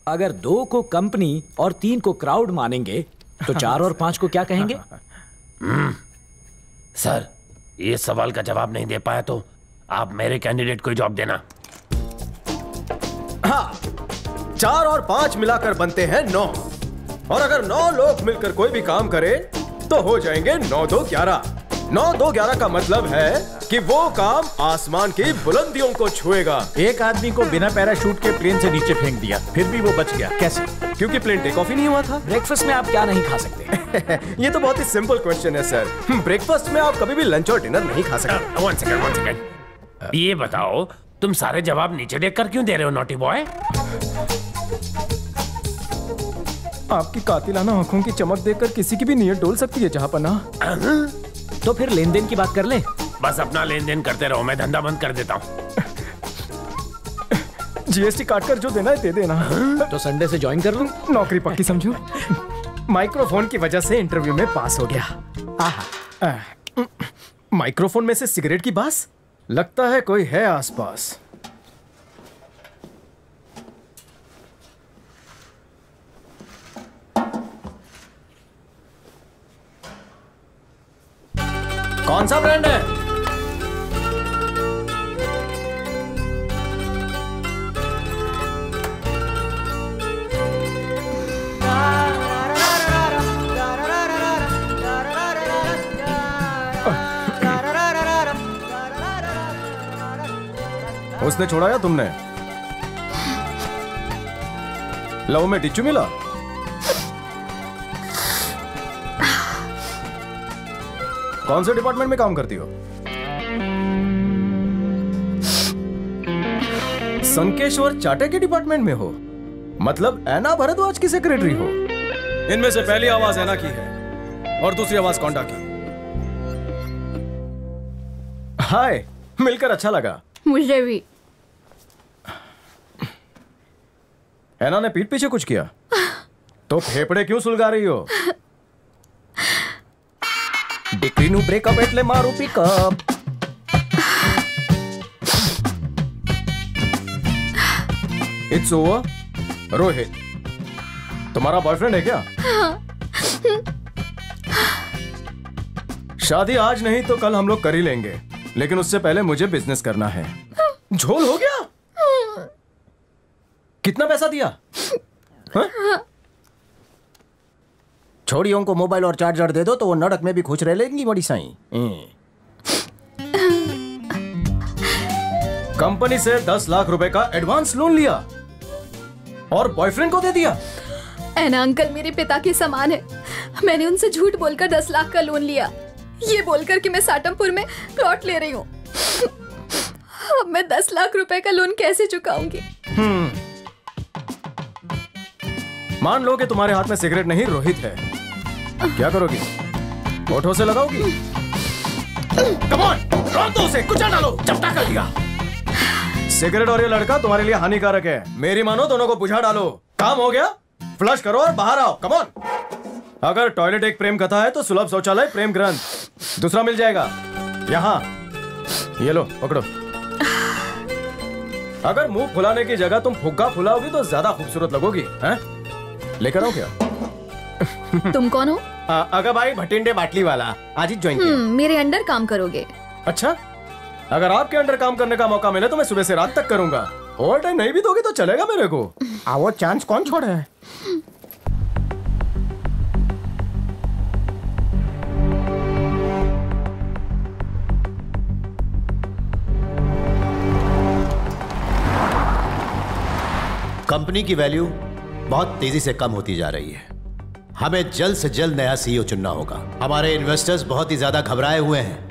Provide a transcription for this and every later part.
अगर 2 को कंपनी और 3 को क्राउड मानेंगे तो 4 और 5 को क्या कहेंगे? सर, ये सवाल का जवाब नहीं दे पाया तो आप मेरे कैंडिडेट को जॉब देना। हाँ, 4 और 5 मिलाकर बनते हैं 9, और अगर 9 लोग मिलकर कोई भी काम करें तो हो जाएंगे 9 2 11। 9 2 11 का मतलब है कि वो काम आसमान की बुलंदियों को छुएगा। एक आदमी को बिना पैराशूट के प्लेन से नीचे फेंक दिया, फिर भी वो बच गया, कैसे? क्योंकि प्लेन टेक ऑफ ही नहीं हुआ था। ब्रेकफास्ट में आप क्या नहीं खा सकते? ये तो बहुत ही सिंपल क्वेश्चन है सर। ब्रेकफास्ट में आप कभी भी लंच और डिनर नहीं खा सकते। One second. ये बताओ, तुम सारे जवाब नीचे देखकर क्यों दे रहे हो, नॉटी बॉय? आपकी कातिलाना आंखों की चमक देखकर किसी की भी नीयत डोल सकती है जहांपना। तो फिर लेन देन की बात कर ले। बस अपना लेन देन करते रहो, मैं धंधा बंद कर देता हूँ। जीएसटी काटकर जो देना है दे देना। तो संडे से ज्वाइन कर लूं? नौकरी पक्की समझो। माइक्रोफोन की वजह से इंटरव्यू में पास हो गया। माइक्रोफोन में से सिगरेट की बास, लगता है कोई है आसपास। कौन सा ब्रांड है? उसने छोड़ा या तुमने? लव में टिच्चू मिला? कौन से डिपार्टमेंट में काम करती हो? संकेश्वर चाटे के डिपार्टमेंट में हो? मतलब ऐना भारद्वाज की सेक्रेटरी हो? इनमें से पहली आवाज ऐना की है और दूसरी आवाज कौंडा की। हाय, मिलकर अच्छा लगा। मुझे भी। ऐना ने पीठ पीछे कुछ किया तो फेफड़े क्यों सुलगा रही हो? डिक्री नु ब्रेकअप एटले मारू पिकअप। It's over. रोहित, तुम्हारा बॉयफ्रेंड है क्या? शादी आज नहीं तो कल हम लोग कर ही लेंगे, लेकिन उससे पहले मुझे बिजनेस करना है। झोल हो गया? कितना पैसा दिया? छोड़ियों को मोबाइल और चार्जर दे दो तो वो नरक में भी खुश रह लेंगी बड़ी साईं। कंपनी से 10 लाख रुपए का एडवांस लोन लिया और बॉयफ्रेंड को दे दिया। ऐना अंकल मेरे पिता के समान है। मैंने उनसे झूठ बोलकर 10 लाख का लोन लिया, ये बोलकर कि मैं साटमपुर में प्लॉट ले रही हूँ। अब मैं 10 लाख रुपए का लोन कैसे चुकाऊंगी? मान लो कि तुम्हारे हाथ में सिगरेट नहीं रोहित है, क्या करोगी? होठों से लगाओगी? कम ऑन, रोक दो उसे, कुचल डालो, चपटा कर दिया। सिगरेट और ये लड़का तुम्हारे लिए हानिकारक है, मेरी मानो दोनों को बुझा डालो। काम हो गया? फ्लश करो और बाहर आओ, कम ऑन। अगर टॉयलेट एक प्रेम कथा है तो सुलभ शौचालय प्रेम ग्रंथ दूसरा मिल जाएगा यहाँ। ये लो पकड़ो। अगर मुंह फुलाने की जगह तुम फुग्गा फुलाओगी तो ज्यादा खूबसूरत लगोगी। हैं? लेकर आओ क्या? तुम कौन हो? अगर भाई भटिंडे बाटली वाला, आज ही ज्वाइन किया। मेरे अंडर काम करोगे? अच्छा, अगर आपके अंडर काम करने का मौका मिले तो मैं सुबह से रात तक करूंगा। ओवर टाइम नहीं भी दोगे तो चलेगा मेरे को। वो चांस कौन छोड़े है? कंपनी की वैल्यू बहुत तेजी से कम होती जा रही है। हमें जल्द से जल्द नया सीईओ चुनना होगा। हमारे इन्वेस्टर्स बहुत ही ज्यादा घबराए हुए हैं।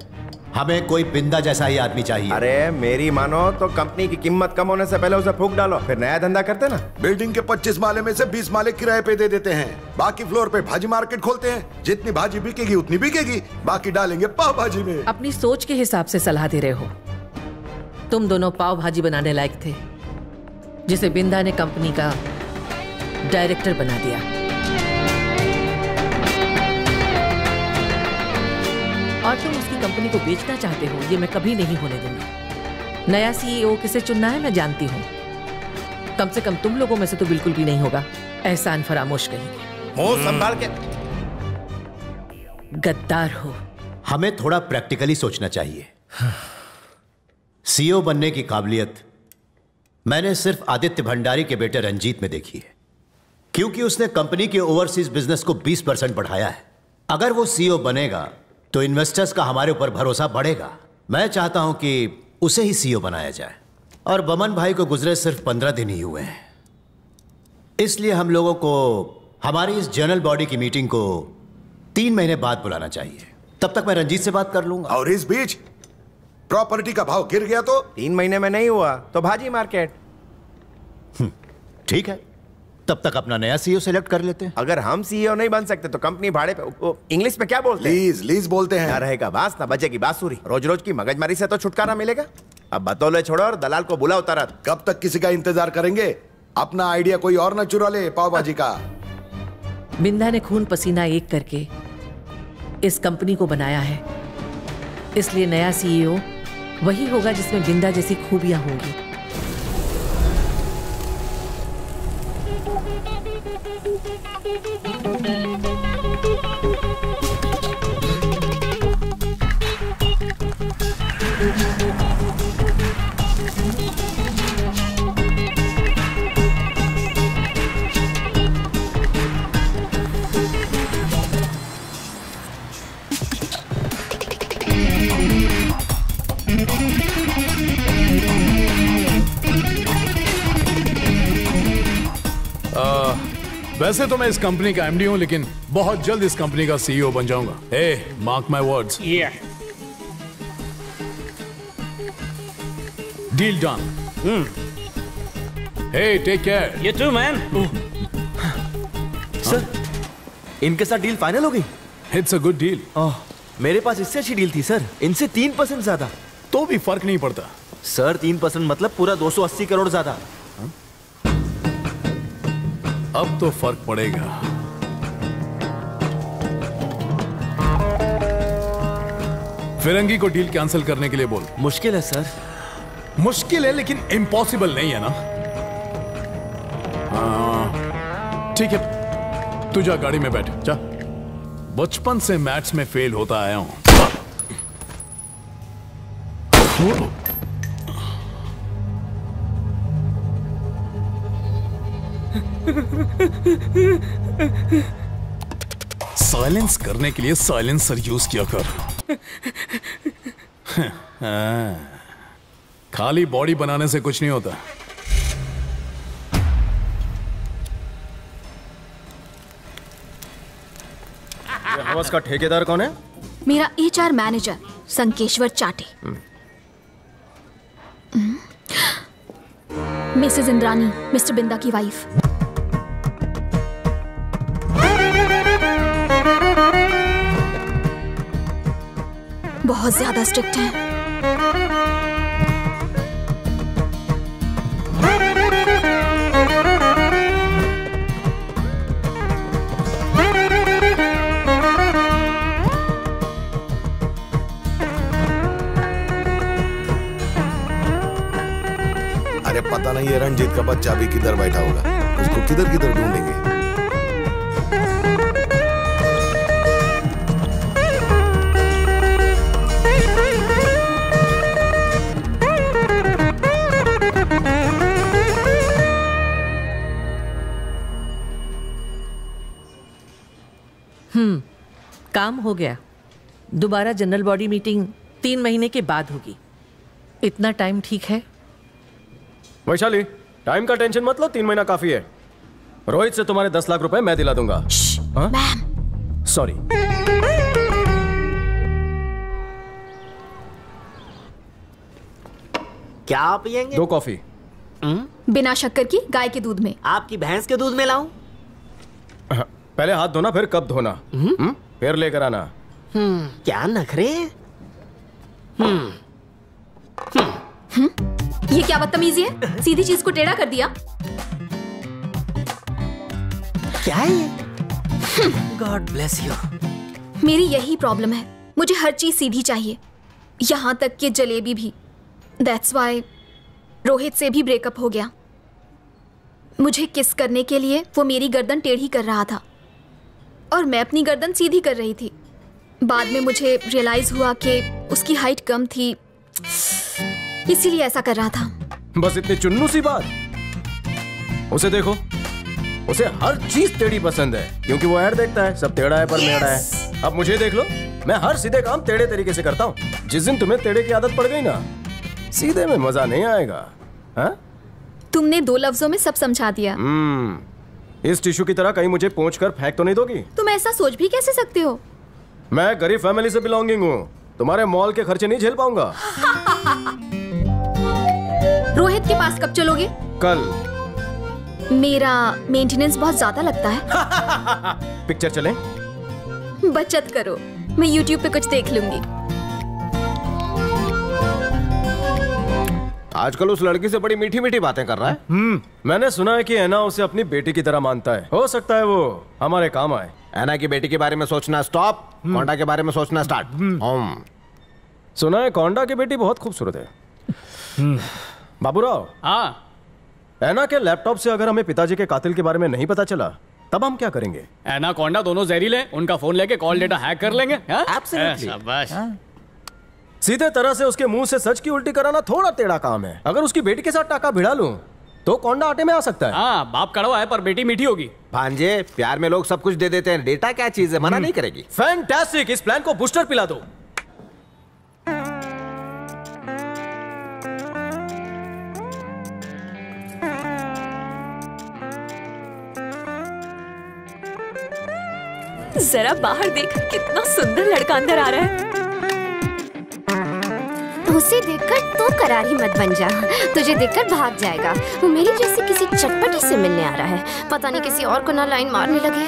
हमें कोई बिंदा जैसा ही आदमी चाहिए। अरे मेरी मानो तो कंपनी की कीमत कम होने से पहले उसे फूंक डालो, फिर नया धंधा करते ना। बिल्डिंग के 25 माले में से 20 माले किराए पे दे देते हैं, बाकी फ्लोर पे भाजी मार्केट खोलते हैं। जितनी भाजी बिकेगी उतनी बिकेगी, बाकी डालेंगे पाव भाजी में। अपनी सोच के हिसाब से सलाह दे रहे हो। तुम दोनों पाव भाजी बनाने लायक थे, जिसे बिंदा ने कंपनी का डायरेक्टर बना दिया। और तुम उसकी कंपनी को बेचना चाहते हो, ये मैं कभी नहीं होने दूंगी। नया सीईओ किसे चुनना है मैं जानती हूँ। कम से कम तुम लोगों में से तो बिल्कुल भी नहीं होगा। एहसान फरामोश कहेंगे। मुंह संभाल के। गद्दार हो। हमें थोड़ा प्रैक्टिकली सोचना चाहिए। सीईओ बनने की काबिलियत मैंने सिर्फ आदित्य भंडारी के बेटे रंजीत में देखी है, क्योंकि उसने कंपनी के ओवरसीज बिजनेस को 20% बढ़ाया है। अगर वो सीईओ बनेगा तो इन्वेस्टर्स का हमारे ऊपर भरोसा बढ़ेगा। मैं चाहता हूं कि उसे ही सीईओ बनाया जाए। और बमन भाई को गुजरे सिर्फ 15 दिन ही हुए हैं, इसलिए हम लोगों को हमारी इस जनरल बॉडी की मीटिंग को 3 महीने बाद बुलाना चाहिए। तब तक मैं रंजीत से बात कर लूंगा। और इस बीच प्रॉपर्टी का भाव गिर गया तो 3 महीने में नहीं हुआ तो भाजी मार्केट। ठीक है, तब तक अपना नया सीईओ सेलेक्ट कर लेते हैं। अगर हम सीईओ नहीं बन सकते तो कंपनी भाड़े पे, इंग्लिश में क्या बोलते हैं? लीज लीज बोलते हैं। ना रहेगा बांस ना बजेगी बांसुरी। रोज रोज की मगजमारी से तो छुटकारा मिलेगा। अब बतौले छोड़ो और दलाल को बुलाओ तुरंत। कब तक किसी का इंतजार करेंगे? अपना आइडिया कोई और ना चुरा ले पाव भाजी का। बिंदा ने खून पसीना एक करके इस कंपनी को बनाया है, इसलिए नया सीईओ वही होगा जिसमें बिंदा जैसी खूबियां होंगी। वैसे तो मैं इस कंपनी का एमडी हूं, लेकिन बहुत जल्द इस कंपनी का सीईओ बन जाऊंगा। ए, mark my words. Deal done. Hey, take care. You too, man. Sir, इनके साथ डील फाइनल हो गई। It's a good deal. मेरे पास इससे अच्छी डील थी सर, इनसे 3% ज्यादा। तो भी फर्क नहीं पड़ता सर। 3% मतलब पूरा 280 करोड़ ज्यादा। अब तो फर्क पड़ेगा। फिरंगी को डील कैंसिल करने के लिए बोल। मुश्किल है सर। मुश्किल है लेकिन इम्पॉसिबल नहीं है ना। ठीक है, तू जा गाड़ी में बैठ जा। बचपन से मैथ्स में फेल होता आया हूं। साइलेंस करने के लिए साइलेंसर यूज किया कर। खाली बॉडी बनाने से कुछ नहीं होता। ये हवस का ठेकेदार कौन है? मेरा HR मैनेजर संकेश्वर चाटे। मिसेस इंद्रानी, मिस्टर बिंदा की वाइफ। बहुत ज्यादा स्ट्रिक्ट हैं। अरे पता नहीं है रंजीत का बच्चा भी किधर बैठा होगा, उसको किधर किधर ढूंढेंगे। काम हो गया। दोबारा जनरल बॉडी मीटिंग 3 महीने के बाद होगी। इतना टाइम ठीक है? वैशाली, टाइम का टेंशन मत लो, 3 महीना काफी है। रोहित से तुम्हारे 10 लाख रुपए मैं दिला दूंगा। सॉरी। क्या पियेंगे? 2 कॉफी। बिना शक्कर की, गाय के दूध में। आपकी भैंस के दूध में लाऊं? पहले हाथ धोना, फिर कब धोना। फिर लेकर आना। क्या नखरे? ये क्या बदतमीजी है? सीधी चीज को टेढ़ा कर दिया। क्या है ये? God bless you. मेरी यही प्रॉब्लम है, मुझे हर चीज सीधी चाहिए, यहां तक कि जलेबी भी। दैट्स व्हाई रोहित से भी ब्रेकअप हो गया। मुझे किस करने के लिए वो मेरी गर्दन टेढ़ी कर रहा था और मैं अपनी गर्दन सीधी कर रही थी। बाद में मुझे रियलाइज हुआ कि उसकी हाइट कम थी, इसीलिए ऐसा कर रहा था। बस इतनी चुन्नू सी बात। उसे देखो, उसे हर चीज टेढ़ी पसंद है क्योंकि वो ऐड देखता है, सब टेढ़ा है पर मेढ़ा है। अब मुझे देख लो, मैं हर सीधे काम टेढ़े तरीके से करता हूँ। जिस दिन तुम्हें टेढ़े की आदत पड़ गई ना, सीधे में मजा नहीं आएगा। हाँ? तुमने 2 लफ्जों में सब समझा दिया। इस टिश्यू की तरह कहीं मुझे पोंछ कर फेंक तो नहीं दोगी? तुम ऐसा सोच भी कैसे सकते हो? मैं गरीब फैमिली से बिलोंगिंग हूँ, तुम्हारे मॉल के खर्चे नहीं झेल पाऊंगा। रोहित के पास कब चलोगे? कल। मेरा मेंटेनेंस बहुत ज्यादा लगता है। पिक्चर चलें? बचत करो, मैं YouTube पे कुछ देख लूंगी। आजकल उस लड़की से बड़ी मीठी मीठी बातें कर रहा है। मैंने सुना है कि ऐना उसे अपनी बेटी की तरह मानता है। हो सकता है वो हमारे काम आए। ऐना की बेटी के बारे में सोचना स्टॉप, कोंडा के बारे में सोचना स्टार्ट। सुना है कोंडा की बेटी बहुत खूबसूरत है। बाबूराव, हाँ, ऐना के लैपटॉप से अगर हमें पिताजी के कातिल के बारे में नहीं पता चला तब हम क्या करेंगे? ऐना कोंडा दोनों जहरीले हैं, उनका फोन लेके कॉल डेटा हैक कर लेंगे। शाबाश। सीधे तरह से उसके मुंह से सच की उल्टी कराना थोड़ा टेढ़ा काम है। अगर उसकी बेटी के साथ टाका भिड़ा लूं तो कोंडा आटे में आ सकता है। हाँ, बाप कड़वा है पर बेटी मीठी होगी। भांजे, प्यार में लोग सब कुछ दे देते हैं, डेटा क्या चीज है, मना नहीं करेगी। फैंटास्टिक, इस प्लान को बूस्टर पिला दो। जरा बाहर देख, कितना सुंदर लड़का अंदर आ रहा है। उसे देखकर तो करारी मत बन जा, तुझे देखकर भाग जाएगा। वो मेरी जैसे किसी चटपटी से मिलने आ रहा है, पता नहीं किसी और को ना लाइन मारने लगे।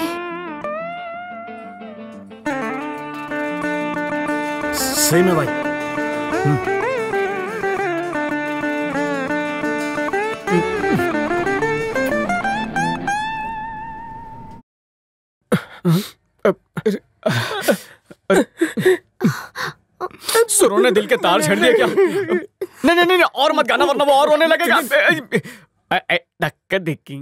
सही में भाई। सुरों ने दिल के तार छेड़ दिए क्या? नहीं नहीं नहीं, और मत गाना वरना वो और रोने लगेगा। धक्का देखी